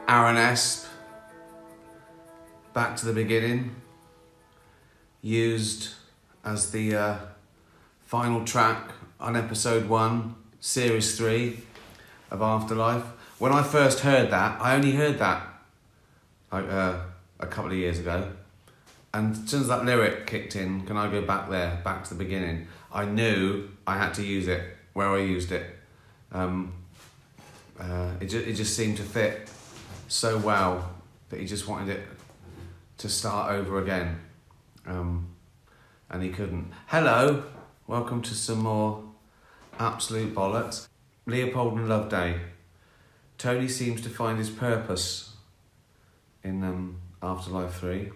Aaron Back to the Beginning, used as the final track on episode 1, series 3 of Afterlife. When I first heard that, I only heard that like a couple of years ago, and as soon as that lyric kicked in, can I go back there, back to the beginning, I knew I had to use it where I used it. It just seemed to fit so well that he just wanted it to start over again, and he couldn't. Hello, welcome to some more absolute bollocks. Leopold and Loveday. Tony seems to find his purpose in Afterlife 3.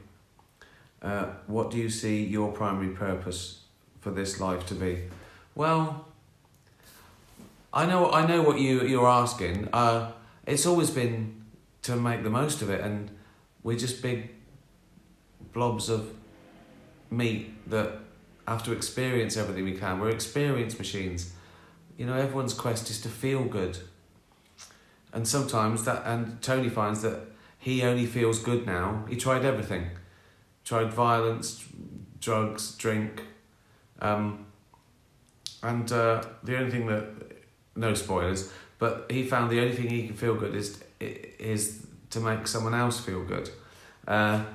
What do you see your primary purpose for this life to be? Well, I know what you're asking. It's always been to make the most of it, and we're just big blobs of meat that have to experience everything we can. We're experience machines. You know, everyone's quest is to feel good. And sometimes and Tony finds that he only feels good now. He tried everything. Tried violence, drugs, drink. And the only thing that, no spoilers, but he found the only thing he can feel good is to make someone else feel good. That's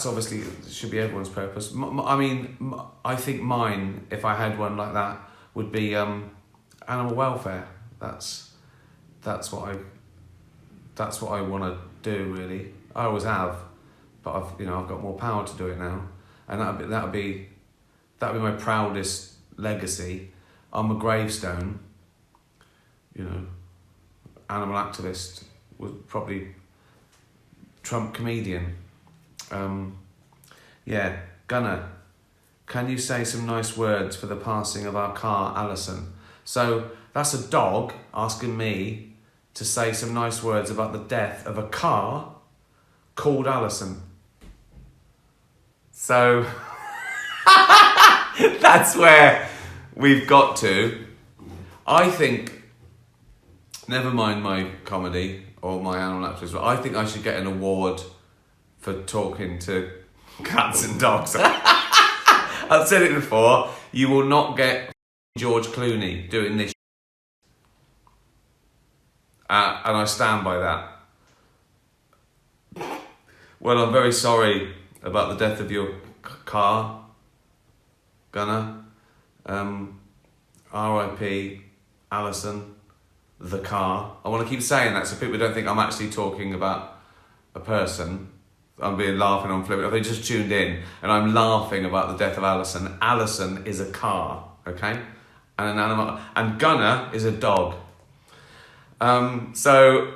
obviously should be everyone's purpose. I think mine, if I had one like that, would be animal welfare. That's what I want to do, really. I always have, but I've got more power to do it now, and that'd be my proudest legacy on my gravestone. You know, animal activist would probably trump comedian. Gunnar, can you say some nice words for the passing of our car, Alison? So that's a dog asking me to say some nice words about the death of a car called Alison. So that's where we've got to. I think, never mind my comedy or my animal activism, but I think I should get an award for talking to cats and dogs. I've said it before, you will not get George Clooney doing this. And I stand by that. Well, I'm very sorry about the death of your car, Gunnar. R.I.P. Alison, the car. I want to keep saying that so people don't think I'm actually talking about a person. I'm laughing on flippant. If they just tuned in and I'm laughing about the death of Alison. Alison is a car, okay? And an animal. And Gunnar is a dog. So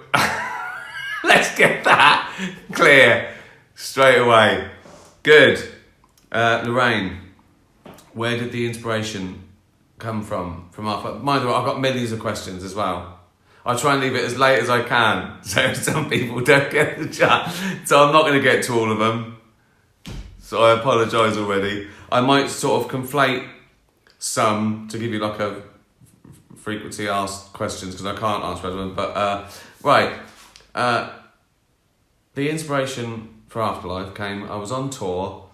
let's get that clear straight away. Good. Lorraine, where did the inspiration come from our... Mind the way, I've got millions of questions as well. I try and leave it as late as I can, so some people don't get the chat. So I'm not going to get to all of them. So I apologise already. I might sort of conflate some to give you like a frequency asked questions, because I can't answer everyone. But the inspiration for Afterlife came... I was on tour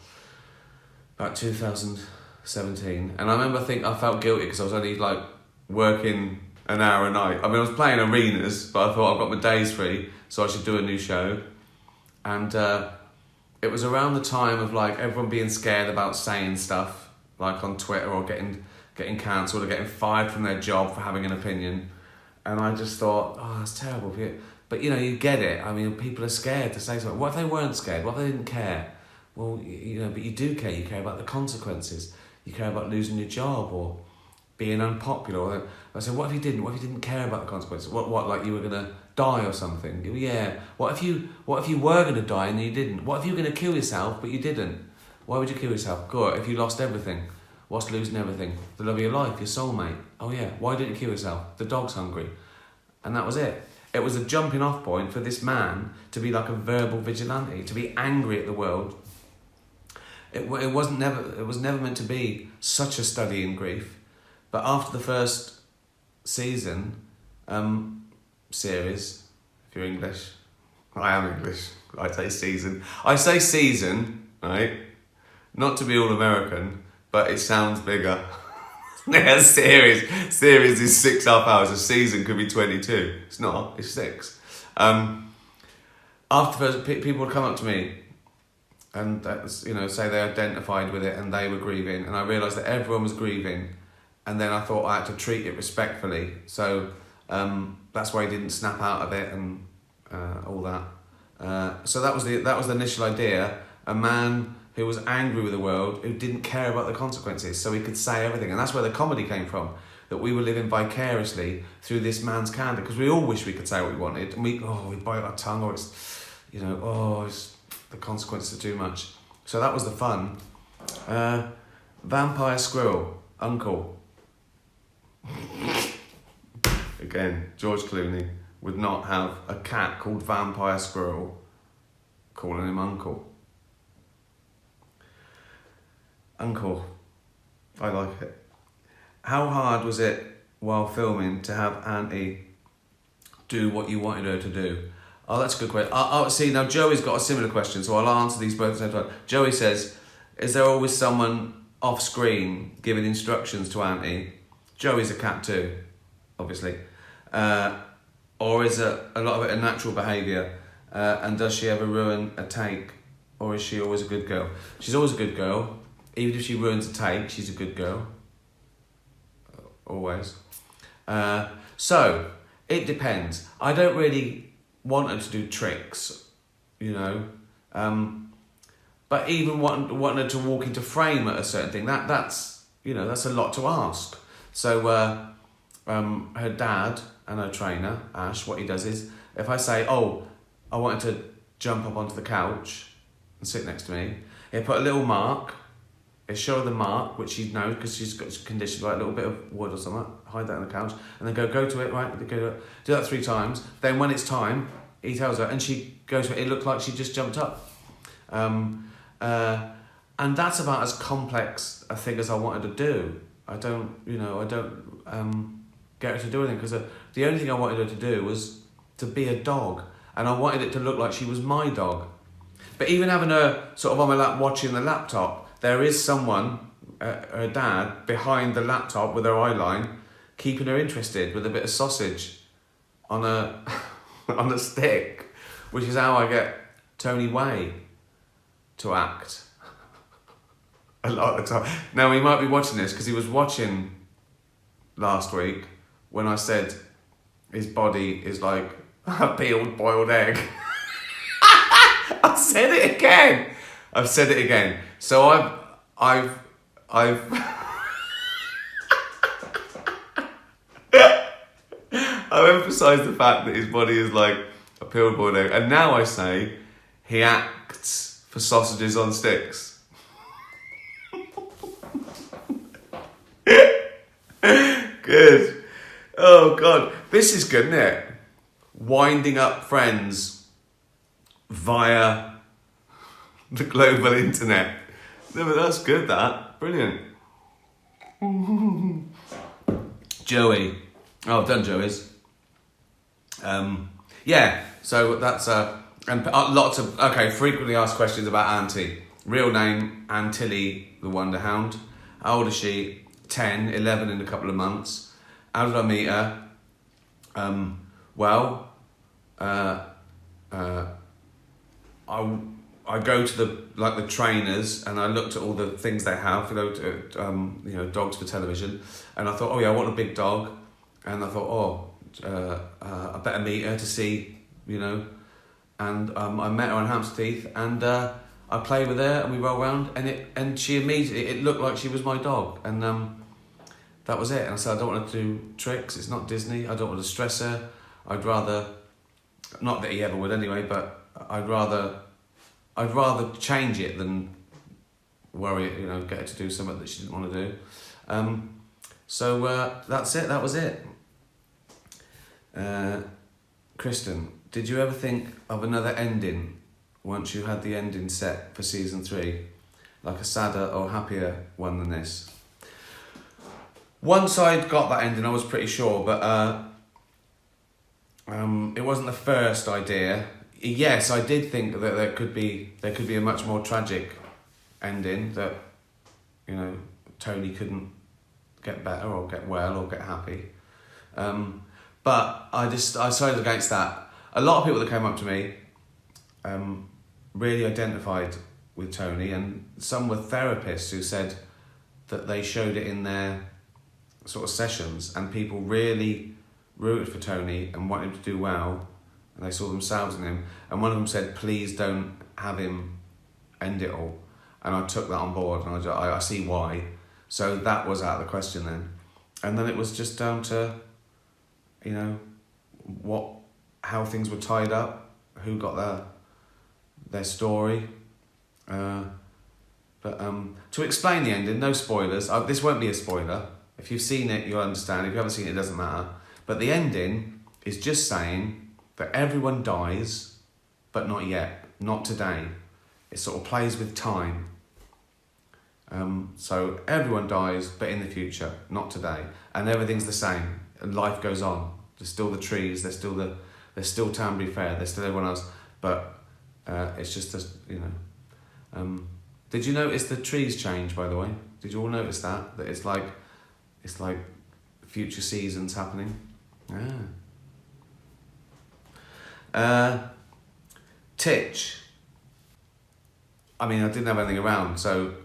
about 2017, and I remember I felt guilty because I was only like working an hour a night. I mean, I was playing arenas, but I thought I've got my days free, so I should do a new show. And it was around the time of like everyone being scared about saying stuff, like on Twitter, or getting cancelled or getting fired from their job for having an opinion. And I just thought, oh, that's terrible. But you get it. I mean, people are scared to say something. What if they weren't scared? What if they didn't care? Well, but you do care. You care about the consequences. You care about losing your job or being unpopular. I said, what if you didn't? What if you didn't care about the consequences? What like you were gonna die or something? Yeah. What if you were gonna die and you didn't? What if you were gonna kill yourself but you didn't? Why would you kill yourself? Good. If you lost everything, what's losing everything? The love of your life, your soulmate. Oh yeah. Why didn't you kill yourself? The dog's hungry, and that was it. It was a jumping off point for this man to be like a verbal vigilante, to be angry at the world. It was never meant to be such a study in grief. But after the first season, series, if you're English. I am English. I say season. I say season, right? Not to be all American, but it sounds bigger. Yeah, series is 6.5 hours. A season could be 22. It's not. It's 6. After people would come up to me and say they identified with it and they were grieving, and I realised that everyone was grieving, and then I thought I had to treat it respectfully. So that's why I didn't snap out of it and all that. So that was the initial idea. A man who was angry with the world, who didn't care about the consequences, so he could say everything. And that's where the comedy came from, that we were living vicariously through this man's candour, because we all wish we could say what we wanted, and we bite our tongue, or it's, it's the consequences are too much. So that was the fun. Vampire squirrel, uncle. Again, George Clooney would not have a cat called Vampire Squirrel calling him uncle. Uncle. I like it. How hard was it while filming to have Auntie do what you wanted her to do? Oh, that's a good question. See, now Joey's got a similar question, so I'll answer these both at the same time. Joey says, is there always someone off screen giving instructions to Auntie? Joey's a cat too, obviously. Or is a lot of it a natural behaviour? And does she ever ruin a take? Or is she always a good girl? She's always a good girl. Even if she ruins a take, she's a good girl. Always. So, it depends. I don't really want her to do tricks, but even want her to walk into frame at a certain thing, that's a lot to ask. So, her dad and her trainer, Ash, what he does is, if I say, I want her to jump up onto the couch and sit next to me, he'll put a little mark. He'll show her the mark, which she knows because she's got conditioned, like a little bit of wood or something, hide that on the couch, and then go to it, right? Go to it. Do that 3 times. Then when it's time, he tells her, and she goes to it. It looked like she just jumped up. And that's about as complex a thing as I wanted to do. I don't get her to do anything, because the only thing I wanted her to do was to be a dog, and I wanted it to look like she was my dog. But even having her sort of on my lap watching the laptop, there is someone, her dad, behind the laptop with her eye line, keeping her interested with a bit of sausage on a on a stick, which is how I get Tony Way to act a lot of the time. Now, he might be watching this because he was watching last week when I said his body is like a peeled boiled egg. I've said it again. So I've I've emphasised the fact that his body is like a peeled boiled egg, and now I say he acts for sausages on sticks. Good. Oh God, this is good, isn't it? Winding up friends via the global internet. No, but that's good, that. Brilliant. Joey. Oh, I've done Joey's. Yeah, so that's and lots of, frequently asked questions about Auntie. Real name, Antilly the Wonder Hound. How old is she? 10, 11 in a couple of months. How did I meet her? I go to the trainers and I looked at all the things they have, dogs for television, and I thought, I want a big dog, and I thought, I better meet her to see, and I met her on Hampstead Heath, and I played with her and we rolled around, and she immediately, it looked like she was my dog, and that was it. And I said, I don't want to do tricks, it's not Disney, I don't want to stress her, I'd rather, not that he ever would anyway, but I'd rather change it than worry, get her to do something that she didn't want to do. So that's it, that was it. Kristen, did you ever think of another ending once you had the ending set for season 3? Like a sadder or happier one than this? Once I'd got that ending, I was pretty sure, but It wasn't the first idea. Yes, I did think that there could be a much more tragic ending, that, you know, Tony couldn't get better or get well or get happy. But I decided against that. A lot of people that came up to me really identified with Tony, and some were therapists who said that they showed it in their sort of sessions, and people really rooted for Tony and wanted him to do well, and they saw themselves in him. And one of them said, please don't have him end it all. And I took that on board, and I see why. So that was out of the question then. And then it was just down to, you know, how things were tied up, who got their story. But to explain the ending, no spoilers. This won't be a spoiler. If you've seen it, you'll understand. If you haven't seen it, it doesn't matter. But the ending is just saying that everyone dies, but not yet, not today. It sort of plays with time. So everyone dies, but in the future, not today. And everything's the same. And life goes on. There's still the trees. There's still Tambury Fair. There's still everyone else. But it's just you know. Did you notice the trees change? By the way, did you all notice that it's like future seasons happening? Yeah. Titch. I mean, I didn't have anything around, so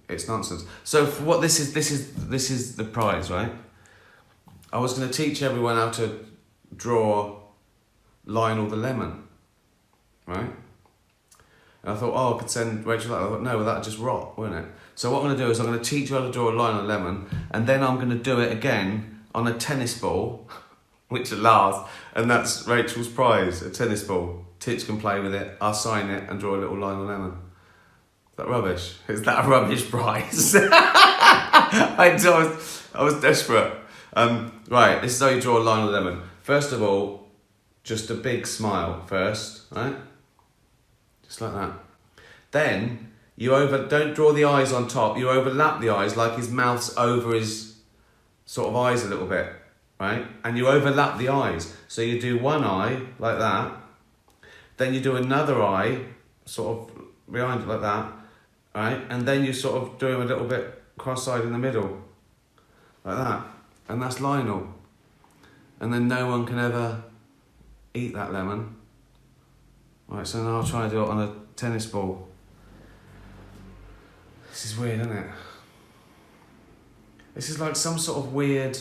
it's nonsense. So for what this is the prize, right? I was going to teach everyone how to draw Lionel the lemon, right? And I thought, I could send Rachel that. I thought, no, well, that'd just rot, wouldn't it? So what I'm going to do is I'm going to teach you how to draw a Lionel lemon, and then I'm going to do it again on a tennis ball, which will last, and that's Rachel's prize, a tennis ball. Titch can play with it, I'll sign it and draw a little Lionel lemon. Is that rubbish? Is that a rubbish prize? I was desperate. Right, this is how you draw a Lionel lemon. First of all, just a big smile first, right? Just like that. Then, don't draw the eyes on top, you overlap the eyes like his mouth's over his sort of eyes a little bit, right? And you overlap the eyes. So you do one eye like that, then you do another eye sort of behind it like that, right? And then you sort of do him a little bit cross-eyed in the middle, like that. And that's Lionel. And then no one can ever eat that lemon. Right, so now I'll try and do it on a tennis ball. This is weird, isn't it? This is like some sort of weird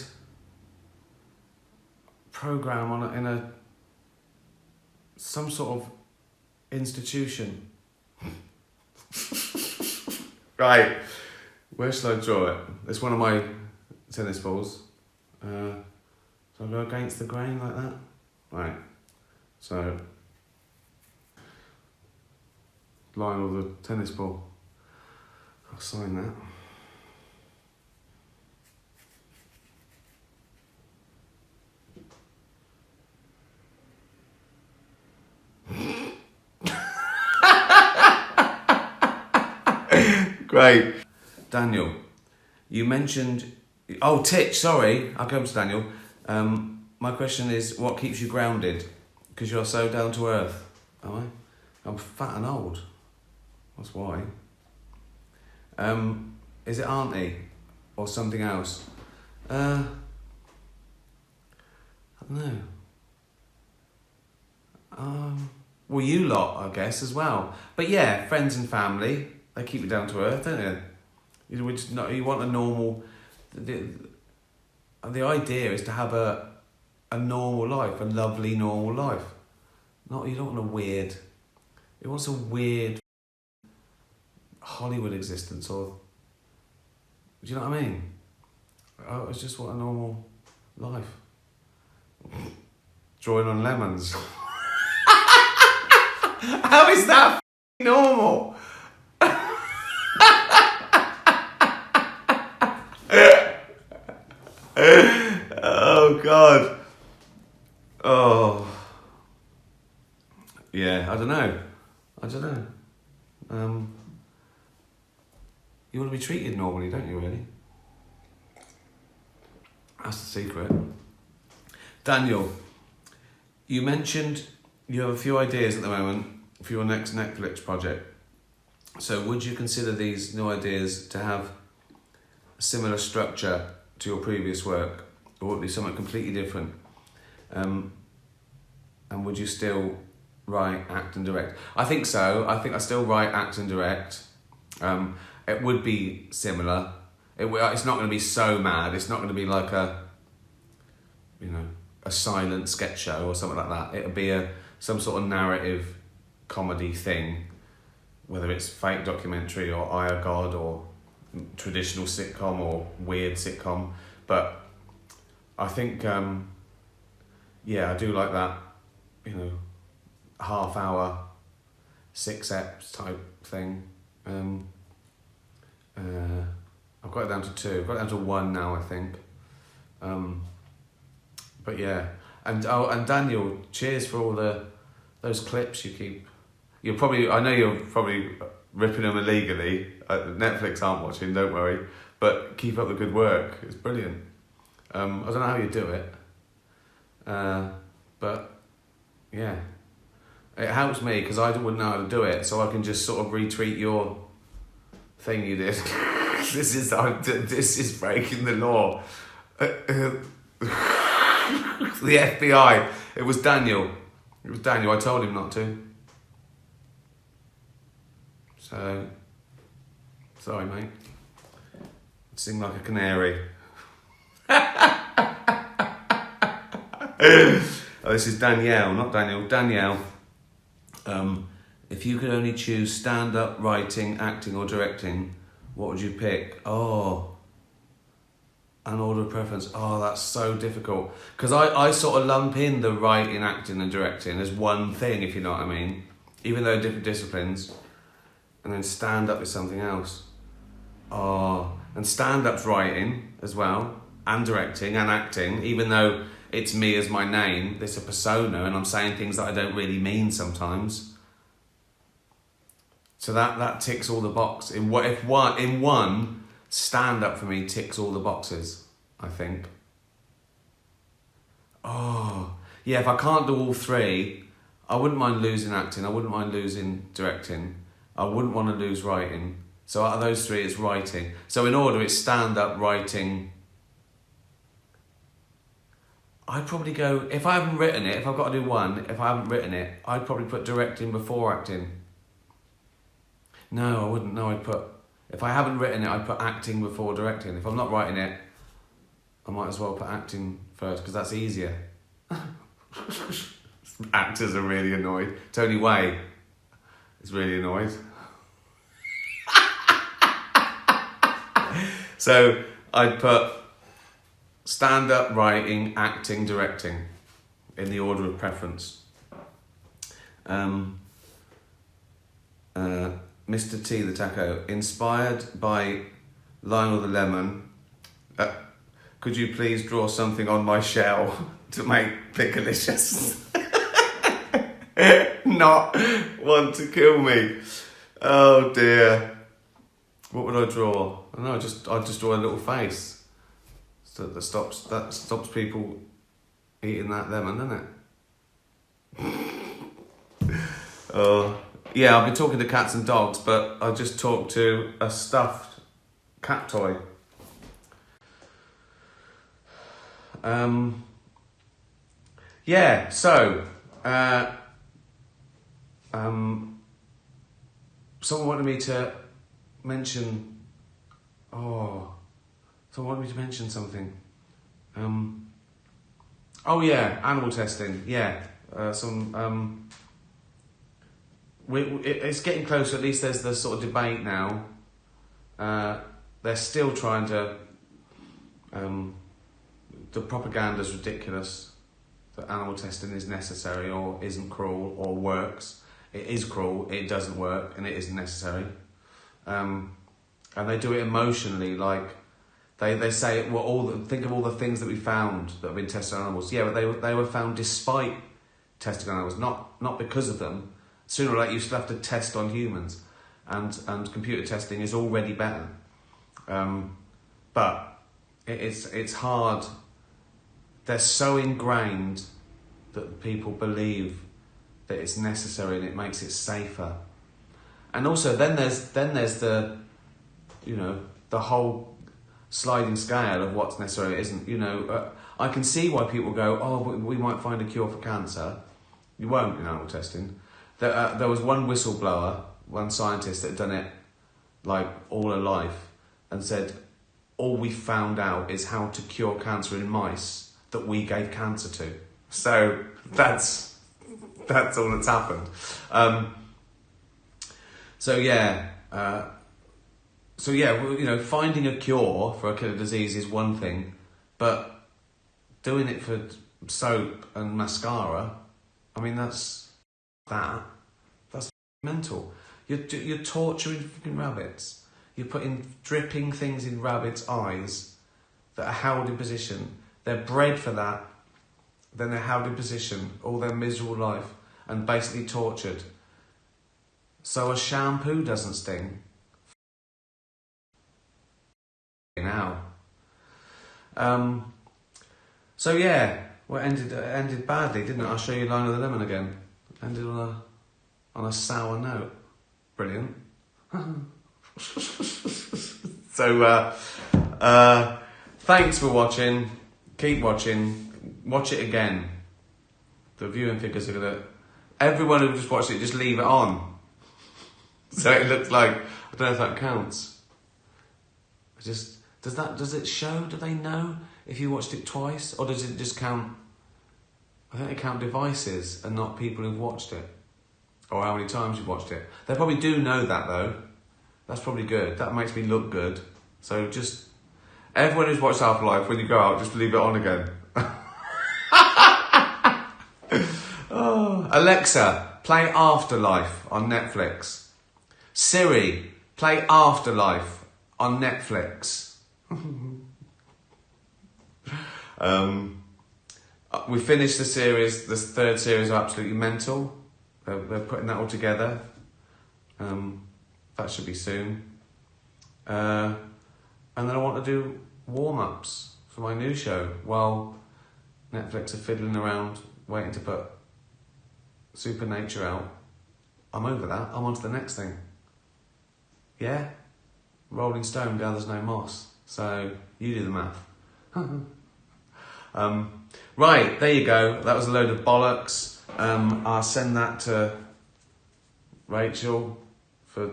program in some sort of institution. Right, where should I draw it? It's one of my tennis balls. So I'll go against the grain like that. Right, so Lionel the tennis ball. I'll sign that. Great. Daniel, you mentioned... Oh, Titch, sorry. I'll come to Daniel. My question is, what keeps you grounded? Because you're so down to earth. Am I? I'm fat and old. That's why. Is it Auntie or something else? I don't know. Well, you lot, I guess, as well. But yeah, friends and family, they keep you down to earth, don't they? You want a normal... The idea is to have a normal life, a lovely normal life. You don't want a weird... It wants a weird Hollywood existence, or... Do you know what I mean? I just want a normal life. Drawing on lemons. How is that normal? Oh God. Oh. Yeah, I don't know. You want to be treated normally, don't you, really? That's the secret. Daniel, You mentioned you have a few ideas at the moment for your next Netflix project. So would you consider these new ideas to have a similar structure to your previous work, or would it be something completely different? And would you still write, act and direct? I think so. I think I still write, act and direct. It would be similar. It's not going to be so mad. It's not going to be like a silent sketch show or something like that. It'll be some sort of narrative comedy thing, whether it's fake documentary or I Are God or traditional sitcom or weird sitcom. But I think, I do like that, half hour, 6 eps type thing. I've got it down to 2. I've got it down to 1 now, I think. But yeah, and Daniel, cheers for all those clips you keep. I know you're probably ripping them illegally. Netflix aren't watching, don't worry. But keep up the good work. It's brilliant. I don't know how you do it. But yeah, it helps me because I wouldn't know how to do it, so I can just sort of retweet your thing you did. This is breaking the law. The FBI. It was Daniel. I told him not to. So, sorry, mate. Sing like a canary. This is Danielle, not Daniel. Danielle. If you could only choose stand-up, writing, acting, or directing, what would you pick? Oh, an order of preference. Oh, that's so difficult. Because I sort of lump in the writing, acting, and directing as one thing, if you know what I mean. Even though different disciplines. And then stand-up is something else. Oh, and stand-up's writing as well, and directing, and acting, even though it's me as my name, it's a persona, and I'm saying things that I don't really mean sometimes. So that ticks all the boxes. In one, stand-up for me ticks all the boxes, I think. Oh, yeah, if I can't do all 3, I wouldn't mind losing acting, I wouldn't mind losing directing, I wouldn't want to lose writing. So out of those 3, it's writing. So in order, it's stand-up, writing. I'd probably go, if I haven't written it, if I've got to do one, if I haven't written it, I'd probably put directing before acting. No, I wouldn't. No, if I haven't written it, I'd put acting before directing. If I'm not writing it, I might as well put acting first, because that's easier. Actors are really annoyed. Tony Way is really annoyed. So I'd put stand-up, writing, acting, directing in the order of preference. Mr. T the Taco, inspired by Lionel the Lemon, could you please draw something on my shell to make Pickalicious not want to kill me? Oh dear. What would I draw? I don't know, I'd just draw a little face that stops people eating that lemon, doesn't it? Oh. Yeah, I've been talking to cats and dogs, but I just talked to a stuffed cat toy. Yeah, so someone wanted me to mention. Oh, someone wanted me to mention something. Oh yeah, animal testing. Yeah, it's getting closer. At least there's the sort of debate now. They're still trying to. The propaganda's ridiculous. That animal testing is necessary or isn't cruel or works. It is cruel. It doesn't work, and it isn't necessary. And they do it emotionally, like they say, think of all the things that we found that have been tested on animals. Yeah, but they were found despite testing on animals, not because of them. Sooner or later, you still have to test on humans, and computer testing is already better. But it's hard. They're so ingrained that people believe that it's necessary and it makes it safer. And also then there's the, you know, the whole sliding scale of what's necessary isn't, you know, I can see why people go, oh, but we might find a cure for cancer. You won't in animal testing. There was one whistleblower, one scientist that had done it like all her life and said, all we found out is how to cure cancer in mice that we gave cancer to. So that's all that's happened. So yeah, well, you know, finding a cure for a killer disease is one thing, but doing it for soap and mascara, I mean, that's mental. You're torturing fucking rabbits. You're putting dripping things in rabbits' eyes that are held in position. They're bred for that. Then they're held in position all their miserable life and basically tortured. So a shampoo doesn't sting. Now. So yeah, well, it ended badly, didn't it? I'll show you Line of the Lemon again. Ended on a sour note. Brilliant. So thanks for watching. Keep watching. Watch it again. The viewing figures are gonna. Everyone who just watched it, just leave it on. So it looks like, I don't know if that counts. Does it show? Do they know if you watched it twice, or does it just count? I think they count devices and not people who've watched it, or how many times you've watched it. They probably do know that though. That's probably good. That makes me look good. So just everyone who's watched Afterlife, when you go out, just leave it on again. Oh. Alexa, play Afterlife on Netflix. Siri, play Afterlife on Netflix. We finished the series, the third series of Absolutely Mental. They're putting that all together. That should be soon. And then I want to do warm-ups for my new show while Netflix are fiddling around waiting to put Supernature out. I'm over that. I'm on to the next thing. Yeah? Rolling Stone gathers no moss. So, you do the math. Right, there you go. That was a load of bollocks. I'll send that to Rachel for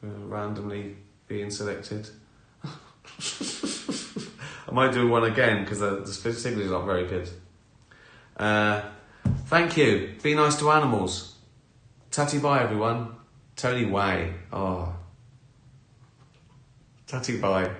randomly being selected. I might do one again because the signal is not very good. Thank you. Be nice to animals. Tatty bye, everyone. Tony Way. Oh. Tatty bye.